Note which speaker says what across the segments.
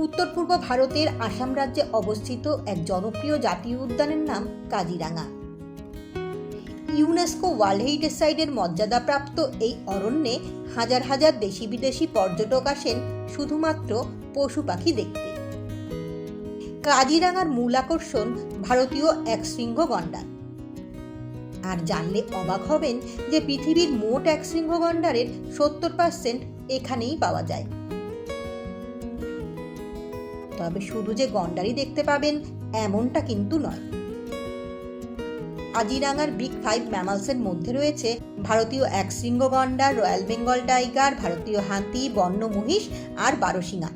Speaker 1: উত্তর পূর্ব ভারতের আসাম রাজ্যে অবস্থিত এক জনপ্রিয় জাতীয় উদ্যানের নাম কাজিরাঙা। ইউনেস্কো ওয়ার্ল্ড হেরিটেজ সাইটের মর্যাদাপ্রাপ্ত এই অরণ্যে হাজার হাজার দেশি বিদেশি পর্যটক আসেন শুধুমাত্র পশু পাখি দেখতে। কাজিরাঙার মূল আকর্ষণ ভারতীয় একশৃঙ্গ গন্ডার। আর জানলে অবাক হবেন যে পৃথিবীর মোট একশৃঙ্গ গন্ডারের 70% এখানেই পাওয়া যায়। তবে শুধু যে গন্ডারই দেখতে পাবেন এমনটা কিন্তু নয়। কাজিরাঙার বিগ 5 ম্যামালসের মধ্যে রয়েছে ভারতীয় একশৃঙ্গ গন্ডার, রয়্যাল বেঙ্গল টাইগার, ভারতীয় হাতি, বন্য মহিষ আর বারোশিঙা।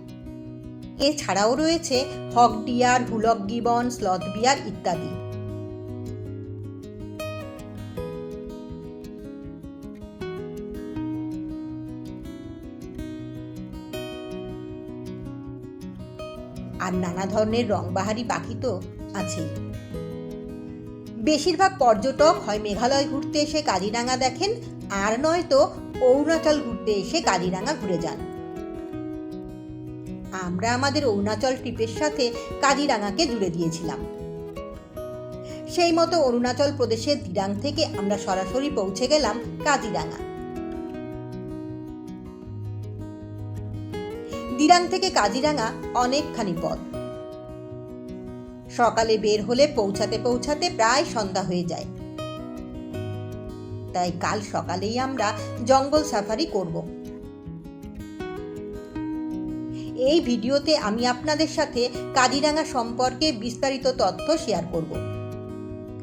Speaker 1: এছাড়াও রয়েছে হক ডিয়ার, হুলক গিবন, স্লথ বিয়ার ইত্যাদি। আর নানা ধরনের রংবাহারি পাখি তো আছেই। বেশিরভাগ পর্যটক হয় মেঘালয় ঘুরতে এসে কাজিরাঙা দেখেন, আর নয়তো অরুণাচল ঘুরতে এসে কাজিরাঙা ঘুরে যান। আমরা আমাদের অরুণাচল ট্রিপের সাথে কাজিরাঙাকে জুড়ে দিয়েছিলাম। সেই মতো অরুণাচল প্রদেশের দিরাং থেকে আমরা সরাসরি পৌঁছে গেলাম কাজিরাঙা। দিরাং থেকে কাজিরাঙা অনেকখানি পথ। সকালে বের হলে পৌঁছাতে পৌঁছাতে প্রায় সন্ধ্যা হয়ে যায়। তাই কাল সকালেই আমরা জঙ্গল সাফারি করব। এই ভিডিওতে আমি আপনাদের সাথে কাজিরাঙা সম্পর্কে বিস্তারিত তথ্য শেয়ার করব।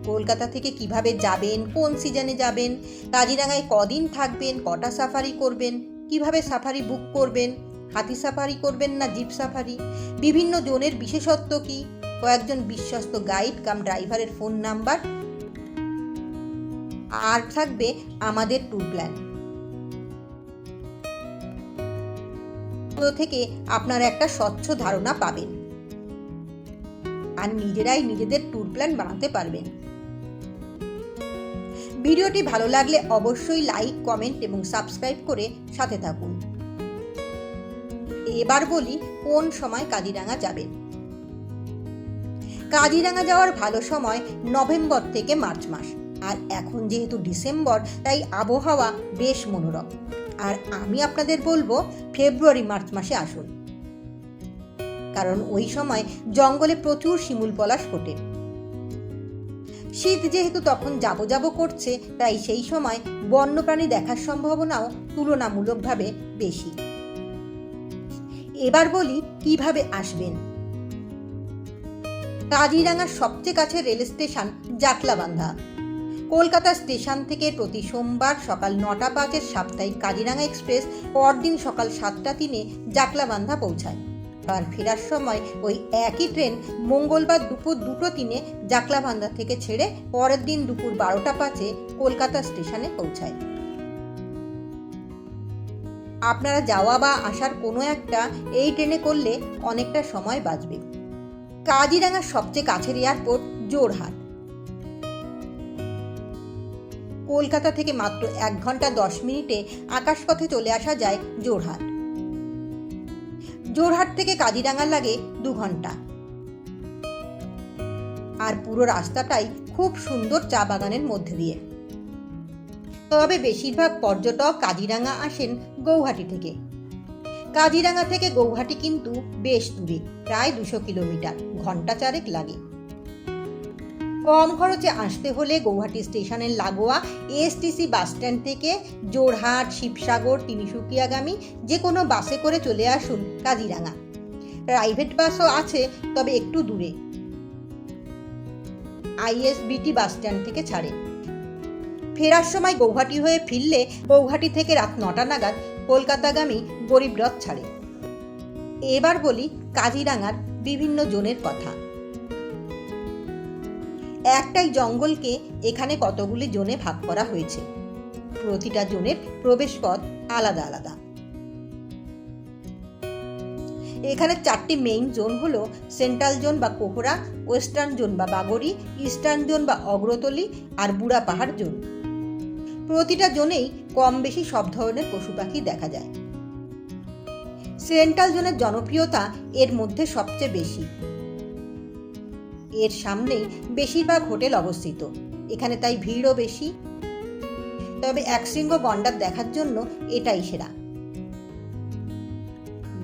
Speaker 1: কলকাতা থেকে কিভাবে যাবেন, কোন সিজনে যাবেন, কাজিরাঙায় কদিন থাকবেন, কটা সাফারি করবেন, কিভাবে সাফারি বুক করবেন, হাতি সাফারি করবেন না জিপ সাফারি, বিভিন্ন জোনের বিশেষত্ব কি, কয়েকজন বিশ্বস্ত গাইড কাম ড্রাইভারের ফোন নাম্বার, আর থাকবে আমাদের ট্যুর প্ল্যান। থেকে আপনারা একটা স্বচ্ছ ধারণা পাবেন আর নিজেরাই নিজেদের ট্যুর প্ল্যান বানাতে পারবেন। ভিডিওটি ভালো লাগলে অবশ্যই লাইক, কমেন্ট এবং সাবস্ক্রাইব করে সাথে থাকুন। এবার বলি কোন সময় কাজিরাঙা যাবেন। কাজিরাঙা যাওয়ার ভালো সময় নভেম্বর থেকে মার্চ মাস। আর এখন যেহেতু ডিসেম্বর, তাই আবহাওয়া বেশ মনোরম। আর আমি আপনাদের বলবো ফেব্রুয়ারি মার্চ মাসে আসুন, কারণ ওই সময় জঙ্গলে প্রচুর শিমুল পলাশ ফোটে। শীত যেহেতু তখন যাবো করছে, তাই সেই সময় বন্যপ্রাণী দেখার সম্ভাবনাও তুলনামূলকভাবে বেশি। এবার বলি কিভাবে আসবেন। কাজিরাঙার সবচেয়ে কাছে রেল স্টেশন জাকলাবান্ধা। কলকাতা স্টেশন থেকে প্রতি সোমবার সকাল 9:05 সাপ্তাহিক কাজিরাঙা এক্সপ্রেস পরদিন সকাল 7:03 জাকলাবান্ধা পৌঁছায়। আর ফেরার সময় ওই একই ট্রেন মঙ্গলবার দুপুর 2:03 জাকলাবান্ধা থেকে ছেড়ে পরের দিন দুপুর 12:05 কলকাতা স্টেশনে পৌঁছায়। আপনারা যাওয়া বা আসার কোনো একটা এই ট্রেনে করলে অনেকটা সময় বাঁচবে। কাজিরাঙার সবচেয়ে কাছের এয়ারপোর্ট জোরহাট। কলকাতা থেকে মাত্র 1 ঘন্টা 10 মিনিটে আকাশপথে চলে আসা যায় জোরহাট। জোরহাট থেকে কাজিরাঙা লাগে 2 ঘন্টা। আর পুরো রাস্তাটাই খুব সুন্দর চা বাগানের মধ্যে দিয়ে। তবে বেশিরভাগ পর্যটক কাজিরাঙা আসেন গৌহাটি থেকে। কাজিরাঙা থেকে গৌহাটি কিন্তু বেশ দূরে, প্রায় 200 কিলোমিটার, ঘন্টা 4 লাগে। কম খরচে আসতে হলে গৌহাটি স্টেশনের লাগোয়া এএসটিসি বাস স্ট্যান্ড থেকে জোরহাট, শিবসাগর, তিনিসুকিয়াগামী যে কোনো বাসে করে চলে আসুন কাজিরাঙা। প্রাইভেট বাসও আছে, তবে একটু দূরে। আইএসবিটি বাস স্ট্যান্ড থেকে ছাড়ে। ফেরার সময় গৌহাটি হয়ে ফিরলে গৌহাটি থেকে রাত 9টা নাগাদ কলকাতাগামী গরিবরথ ছাড়ে। এবার বলি কাজিরাঙার বিভিন্ন জোনের কথা। একটাই জঙ্গলকে এখানে কতগুলি জোনে ভাগ করা হয়েছে। প্রতিটা জোনের প্রবেশ পথ আলাদা আলাদা। এখানে 4টি মেইন জোন হলো সেন্ট্রাল জোন বা কোহরা, ওয়েস্টার্ন জোন বা বাগরি, ইস্টার্ন জোন বা অগ্রতলি আর বুড়া পাহাড় জোন। প্রতিটা জোনেই কম বেশি সব ধরনের পশু পাখি দেখা যায়। সেন্ট্রাল জোনের জনপ্রিয়তা এর মধ্যে সবচেয়ে বেশি। এর সামনেই বেশিরভাগ হোটেল অবস্থিত, এখানে তাই ভিড়ও বেশি। তবে একশৃঙ্গ গন্ডার দেখার জন্য এটাই সেরা।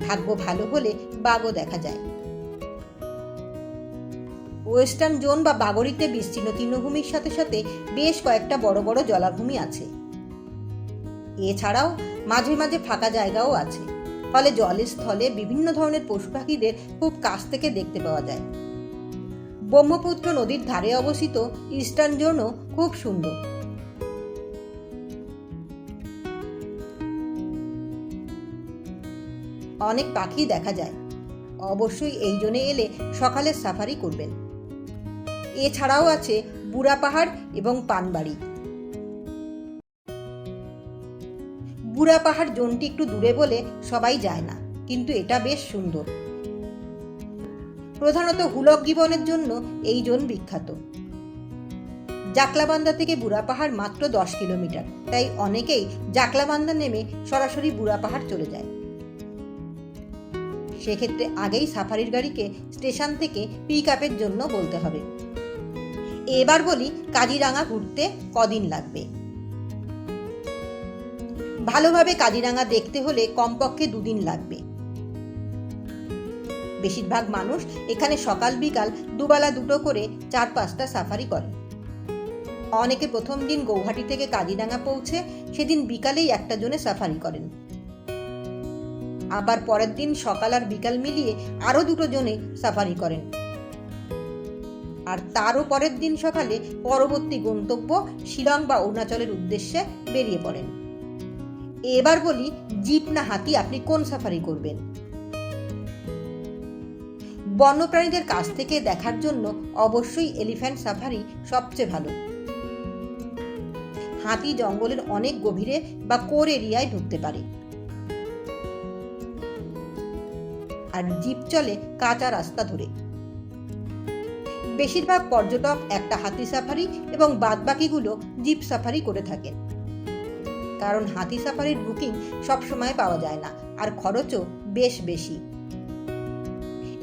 Speaker 1: ভাগ্য ভালো হলে বাঘও দেখা যায়। ওয়েস্টার্ন জোন বা বাগরিতে বিস্তীর্ণ তৃণভূমির সাথে সাথে বেশ কয়েকটা বড় বড় জলাভূমি আছে। এছাড়াও মাঝে মাঝে ফাঁকা জায়গাও আছে, ফলে জলের স্থলে বিভিন্ন ধরনের পশু পাখিদের খুব কাছ থেকে দেখতে পাওয়া যায়। ব্রহ্মপুত্র নদীর ধারে অবস্থিত ইস্টার্ন জোনও খুব সুন্দর। অনেক পাখি দেখা যায়। অবশ্যই এই জোনে এলে সকালের সাফারি করবেন। এছাড়াও আছে বুড়া পাহাড় এবং পানবাড়ি। বুড়া পাহাড় জোনটি একটু দূরে বলে সবাই যায় না, কিন্তু এটা বেশ সুন্দর। প্রধানত হুলক গিবনের জন্য এই জোন বিখ্যাত। জাকলাবান্দা থেকে বুড়া পাহাড় মাত্র 10 কিলোমিটার, তাই অনেকেই জাকলাবান্দা নেমে সরাসরি বুড়া পাহাড় চলে যায়। সেক্ষেত্রে আগেই সাফারির গাড়িকে স্টেশন থেকে পিক আপের জন্য বলতে হবে। এবার বলি কাজিরাঙা ঘুরতে কদিন লাগবে। ভালোভাবে কাজিরাঙা দেখতে হলে কমপক্ষে 2 দিন লাগবে। বেশিরভাগ মানুষ এখানে সকাল বিকাল দুবেলা দুটো করে 4-5টা সাফারি করে। অনেকে প্রথম দিন গৌহাটি থেকে কাজিরাঙা পৌঁছে সেদিন বিকালেই একটা জোনে সাফারি করেন। আবার পরের দিন সকাল আর বিকাল মিলিয়ে আরো 2টো জোনে সাফারি করেন। আর তারও পরের দিন সকালে পরবর্তী গন্তব্য শিলং বা অরুণাচলের উদ্দেশ্যে বেরিয়ে পড়েন। এবার বলি জিপ না হাতি আপনি কোন সাফারি করবেন। বন্যপ্রাণীদের কাছ থেকে দেখার জন্য অবশ্যই এলিফ্যান্ট সাফারি সবচেয়ে ভালো। হাতি জঙ্গলের অনেক গভীরে বা কোর এরিয়ায় ঢুকতে পারে, আর জিপ চলে কাঁচা রাস্তা ধরে। বেশিরভাগ পর্যটক একটা হাতি সাফারি এবং বাদবাকিগুলো জিপ সাফারি করে থাকেন, কারণ হাতি সাফারির বুকিং সবসময় পাওয়া যায় না আর খরচও বেশ বেশি।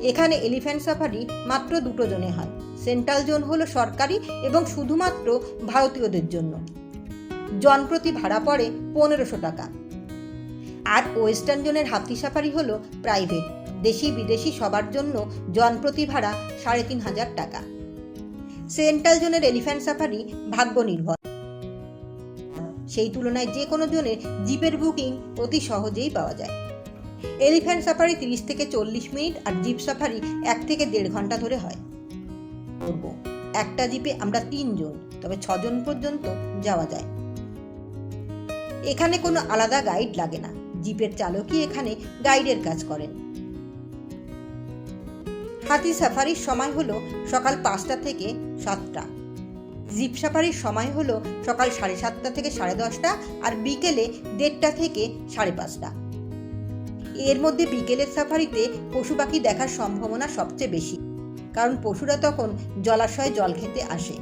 Speaker 1: এখানে এলিফ্যান্ট সাফারি মাত্র 2টো জোনে হয়। সেন্ট্রাল জোন হলো সরকারি এবং শুধুমাত্র ভারতীয়দের জন্য। জনপ্রতি ভাড়া পড়ে 1500 টাকা। আর ওয়েস্টার্ন জোনের হাতি সাফারি হলো প্রাইভেট, দেশি বিদেশি সবার জন্য জনপ্রতি ভাড়া 3500 টাকা। সেন্ট্রাল জোনের এলিফ্যান্ট সাফারি ভাগ্য নির্ভর, সেই তুলনায় যে কোনো জোনের জিপের বুকিং অতি সহজেই পাওয়া যায়। এলিফ্যান্ট সাফারি 30 থেকে 40 মিনিট আর জিপ সাফারি 1 থেকে 1.5 ঘন্টা ধরে হয়। একটা জিপে আমরা 3 জন, তবে 6 জন পর্যন্ত যাওয়া যায়। এখানে কোনো আলাদা গাইড লাগে না, জিপের চালকই এখানে গাইডের কাজ করেন। হাতি সাফারির সময় হলো সকাল 5টা থেকে 7টা। জিপ সাফারির সময় হলো সকাল 7:30 থেকে 10:30 আর বিকেলে 1:30 থেকে 5:30। এর মধ্যে বিকেলের সাফারিতে পশু পাখি দেখার সম্ভাবনা সবচেয়ে বেশি, কারণ পশুরা তখন জলাশয়ে জল খেতে আসে।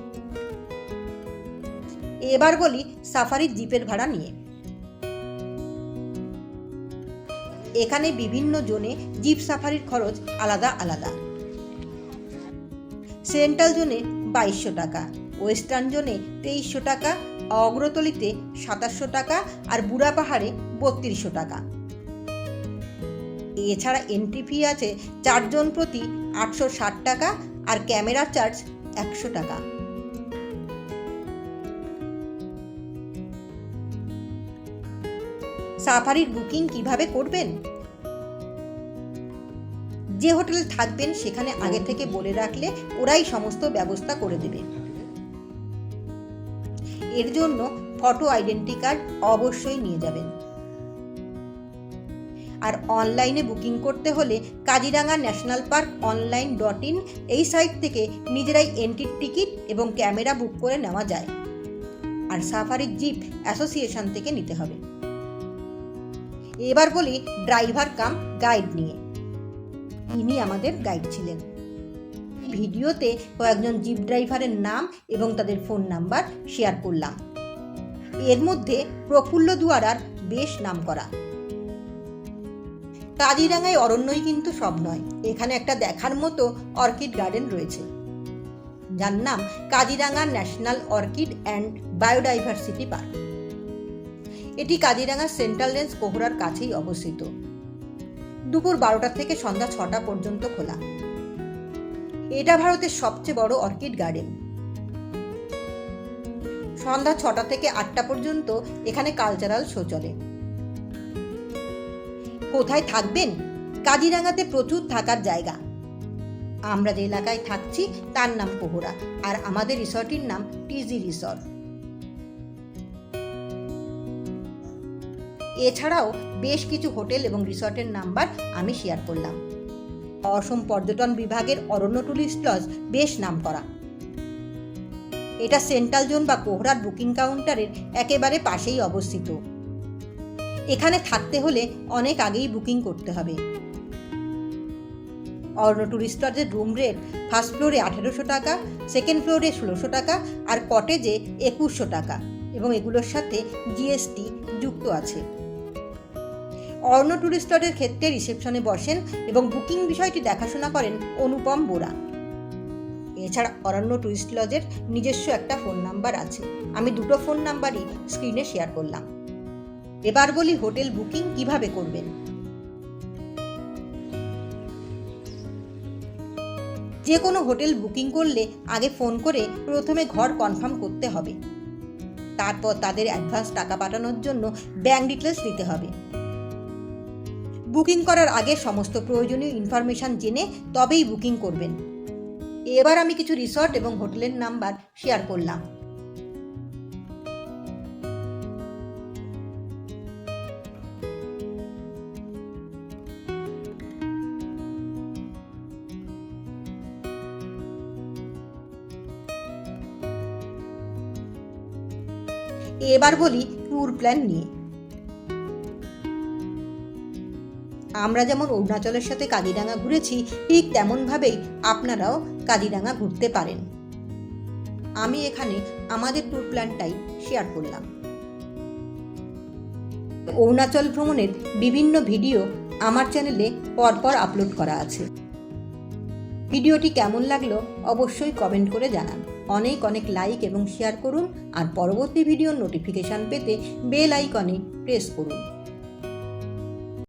Speaker 1: এবার বলি সাফারির জিপের ভাড়া নিয়ে। এখানে বিভিন্ন জোনে জিপ সাফারির খরচ আলাদা আলাদা। সেন্ট্রাল জোনে 2200 টাকা, ওয়েস্টার্ন জোনে 2300 টাকা, অগ্রতলিতে 2700 টাকা আর বুড়া পাহাড়ে 3200 টাকা। এছাড়া এন্ট্রি ফি আছে 4 জন প্রতি 860 টাকা আর ক্যামেরা চার্জ 100 টাকা। সাফারির বুকিং কিভাবে করবেন? যে হোটেলে থাকবেন সেখানে আগে থেকে বলে রাখলে ওরাই সমস্ত ব্যবস্থা করে দেবে। এর জন্য ফটো আইডেন্টি কার্ড অবশ্যই নিয়ে যাবেন। আর অনলাইনে বুকিং করতে হলে কাজিরাঙা ন্যাশনাল পার্ক online.in এই সাইট থেকে নিজেরাই এন্ট্রির টিকিট এবং ক্যামেরা বুক করে নেওয়া যায়। আর সাফারি জিপ অ্যাসোসিয়েশন থেকে নিতে হবে। এবার বলি ড্রাইভার কাম গাইড নিয়ে। ইনি আমাদের গাইড ছিলেন। ভিডিওতে কয়েকজন জিপ ড্রাইভারের নাম এবং তাদের ফোন নাম্বার শেয়ার করলাম। এর মধ্যে প্রফুল্ল দুয়ারার বেশ নাম করা। কাজিরাঙায় অরণ্যই কিন্তু সব নয়, এখানে একটা দেখার মতো অর্কিড গার্ডেন রয়েছে, যার নাম Kaziranga national orchid and biodiversity park. এটি কাজিরাঙার সেন্ট্রাল রেঞ্জ কোহরার কাছেই অবস্থিত। দুপুর 12টা থেকে সন্ধ্যা 6টা পর্যন্ত খোলা। এটা ভারতের সবচেয়ে বড় অর্কিড গার্ডেন। সন্ধ্যা 6টা থেকে 8টা পর্যন্ত এখানে কালচারাল শো চলে। কোথায় থাকবেন? কাজিরাঙাতে প্রচুর থাকার জায়গা। আমরা যে এলাকায় থাকছি তার নাম কোহরা, আর আমাদের রিসর্টের নাম টিজি রিসর্ট। এছাড়াও বেশ কিছু হোটেল এবং রিসর্টের নাম্বার আমি শেয়ার করলাম। অসম পর্যটন বিভাগের অরণ্য টুরিস্ট লজ বেশ নামকরা। এটা সেন্ট্রাল জোন বা কোহরার বুকিং কাউন্টারের একেবারে পাশেই অবস্থিত। এখানে থাকতে হলে অনেক আগেই বুকিং করতে হবে। অরণ্য টুরিস্ট লজের রুম রেট ফার্স্ট ফ্লোরে 1800 টাকা, সেকেন্ড ফ্লোরে 1600 টাকা, আর কটেজে 2100 টাকা, এবং এগুলোর সাথে জিএসটি যুক্ত আছে। অরণ্য টুরিস্ট লজের ক্ষেত্রে রিসেপশনে বসেন এবং বুকিং বিষয়টি দেখাশোনা করেন অনুপম বোরা। এছাড়া অরণ্য টুরিস্ট লজের নিজস্ব একটা ফোন নাম্বার আছে। আমি দুটো ফোন নাম্বারই স্ক্রিনে শেয়ার করলাম। এবার বলি হোটেল বুকিং কিভাবে করবেন। যে কোনো হোটেল বুকিং করলে আগে ফোন করে প্রথমে ঘর কনফার্ম করতে হবে। তারপর তাদের অ্যাডভান্স টাকা পাঠানোর জন্য ব্যাংক ডিটেলস দিতে হবে। বুকিং করার আগে সমস্ত প্রয়োজনীয় ইনফরমেশন জেনে তবেই বুকিং করবেন। এবার আমি কিছু রিসর্ট এবং হোটেলের নাম্বার শেয়ার করলাম। এবার বলি ট্যুর প্ল্যান নিয়ে। আমরা যেমন অরুণাচলের সাথে কাজিরাঙা ঘুরেছি, ঠিক তেমনভাবেই আপনারাও কাজিরাঙা ঘুরতে পারেন। আমি এখানে আমাদের ট্যুর প্ল্যানটাই শেয়ার করলাম। অরুণাচল ভ্রমণের বিভিন্ন ভিডিও আমার চ্যানেলে পরপর আপলোড করা আছে। ভিডিওটি কেমন লাগলো অবশ্যই কমেন্ট করে জানান। অনেক অনেক লাইক এবং শেয়ার করুন, আর পরবর্তী ভিডিওর নোটিফিকেশান পেতে বেল আইকনে প্রেস করুন।